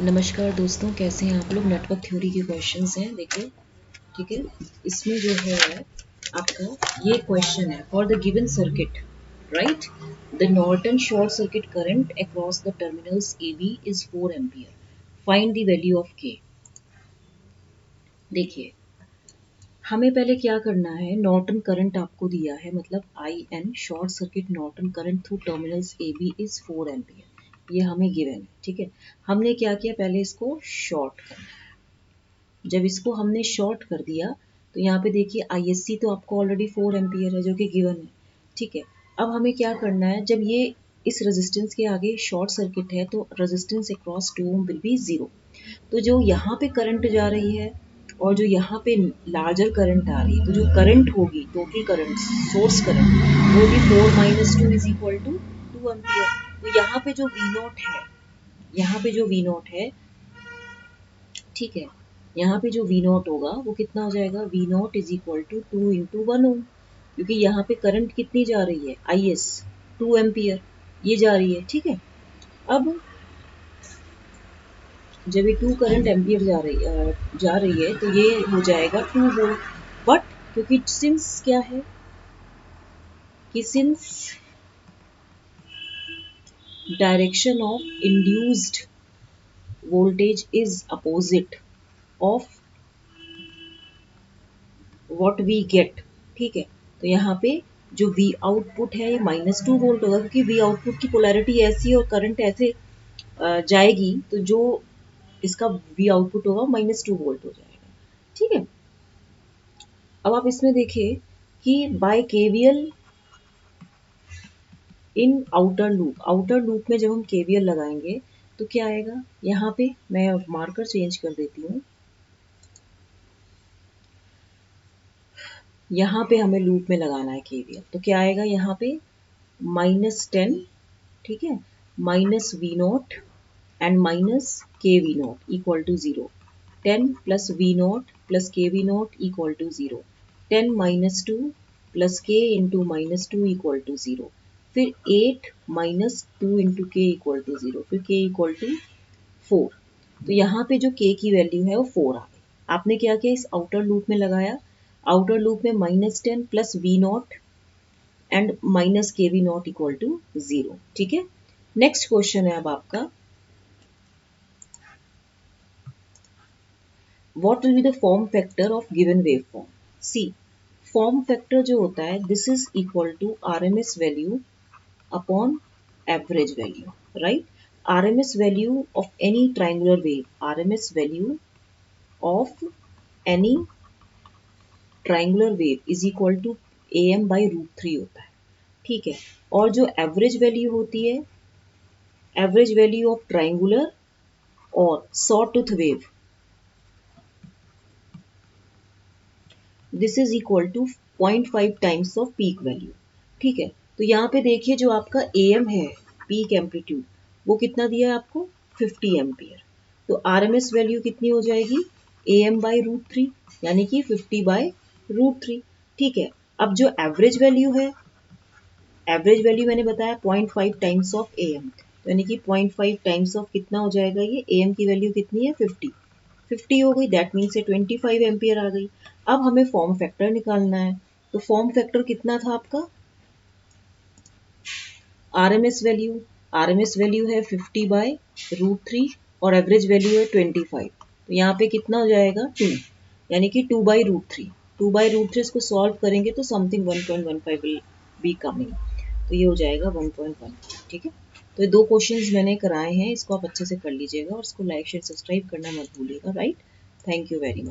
नमस्कार दोस्तों, कैसे हैं आप लोग। नेटवर्क थ्योरी के क्वेश्चंस हैं, देखिए। ठीक है, इसमें जो है आपका ये क्वेश्चन है, for the given circuit right the Norton short circuit current across the terminals A B is 4 ampere, find the value of K. देखिए, हमें पहले क्या करना है, नॉर्टन करंट आपको दिया है, मतलब I N short circuit Norton current through terminals A B is 4 ampere, ये हमें गिवन है। ठीक है, हमने क्या किया, पहले इसको शॉर्ट करना है। जब इसको हमने शॉर्ट कर दिया तो यहाँ पे देखिए आईएससी तो आपको ऑलरेडी 4 एम्पियर है जो कि गिवन है। ठीक है, अब हमें क्या करना है, जब ये इस रेजिस्टेंस के आगे शॉर्ट सर्किट है तो resistance across 2 ohm will be 0। तो जो यहाँ पे करंट जा रही है और जो यहाँ पे लार्जर करंट आ रही है, तो जो करंट होगी, टोटल करंट, सोर्स करंट, वो भी 4 minus 2 is equal to 2 ampere. तो यहाँ पे जो वी नॉट है, यहाँ पे जो वी नॉट है, ठीक है, यहाँ पे जो वी नॉट होगा वो कितना हो जाएगा, V naught is equal to 2 into 1 ohm, क्योंकि यहाँ पे करंट कितनी जा रही है, आई एस 2 एम्पियर ये जा रही है। ठीक है, अब जब ये 2 करंट एम्पियर जा रही है तो ये हो जाएगा 2 वोल्ट। बट क्योंकि सिंस क्या है कि since direction of induced voltage is opposite of what we get. ठीक है, तो यहाँ पे जो वी आउटपुट है ये -2 वोल्ट होगा, क्योंकि वी आउटपुट की पोलैरिटी ऐसी है और करंट ऐसे जाएगी, तो जो इसका वी आउटपुट होगा -2 वोल्ट हो जाएगा। ठीक है, अब आप इसमें देखिए कि by KVL in outer loop में जब हम केवीएल लगाएंगे तो क्या आएगा, यहाँ पे मैं मार्कर चेंज कर देती हूँ, यहाँ पे हमें लूप में लगाना है केवीएल, तो क्या आएगा यहाँ पे -10, ठीक है, minus V naught and minus K V naught equal to 0, 10 plus V naught plus K V naught equal to 0, 10 minus 2 plus K into -2 equal to 0, फिर 8 minus 2 into K equal to 0, फिर के इक्वल टू 4। तो यहाँ पे जो के की value है वो 4 आ गई। आपने क्या किया, इस आउटर लूप में लगाया, आउटर लूप में -10 plus V naught and minus K V naught equal to 0। ठीक है, नेक्स्ट क्वेश्चन है अब आपका, what will be the form factor of given wave form. See, form factor जो होता है, this is equal to RMS value upon average value, right. RMS value of any triangular wave, RMS value of any triangular wave is equal to am by √3 होता है। ठीक है, और जो average value होती है, एवरेज वैल्यू ऑफ ट्राइंगुलर और sawtooth wave, this is equal to 0.5 times of peak value. ठीक है, तो यहाँ पे देखिए जो आपका एम है, पीक एम्पलीट्यूड, वो कितना दिया है आपको, 50 एम्पियर। तो आरएमएस वैल्यू कितनी हो जाएगी, एम बाई √3, यानी कि 50 बाई √3। ठीक है, अब जो एवरेज वैल्यू है, एवरेज वैल्यू मैंने बताया 0.5 टाइम्स ऑफ एम, यानी कि 0.5 टाइम्स ऑफ कितना हो जाएगा, ये एम की वैल्यू कितनी है, 50 हो गई, दैट मीन्स से 25 एम्पियर आ गई। अब हमें फॉर्म फैक्टर निकालना है, तो फॉर्म फैक्टर कितना था आपका, आरएमएस वैल्यू है 50 बाय √3 और एवरेज वैल्यू है 25, तो यहाँ पे कितना हो जाएगा 2, यानी कि 2 बाई √3, 2 बाई √3 इसको सॉल्व करेंगे तो समथिंग 1.15 विल बी कमिंग, तो ये हो जाएगा 1.1। ठीक है, तो ये 2 क्वेश्चंस मैंने कराए हैं, इसको आप अच्छे से कर लीजिएगा और इसको लाइक शेयर सब्सक्राइब करना मत भूलिएगा, right. Thank you very much.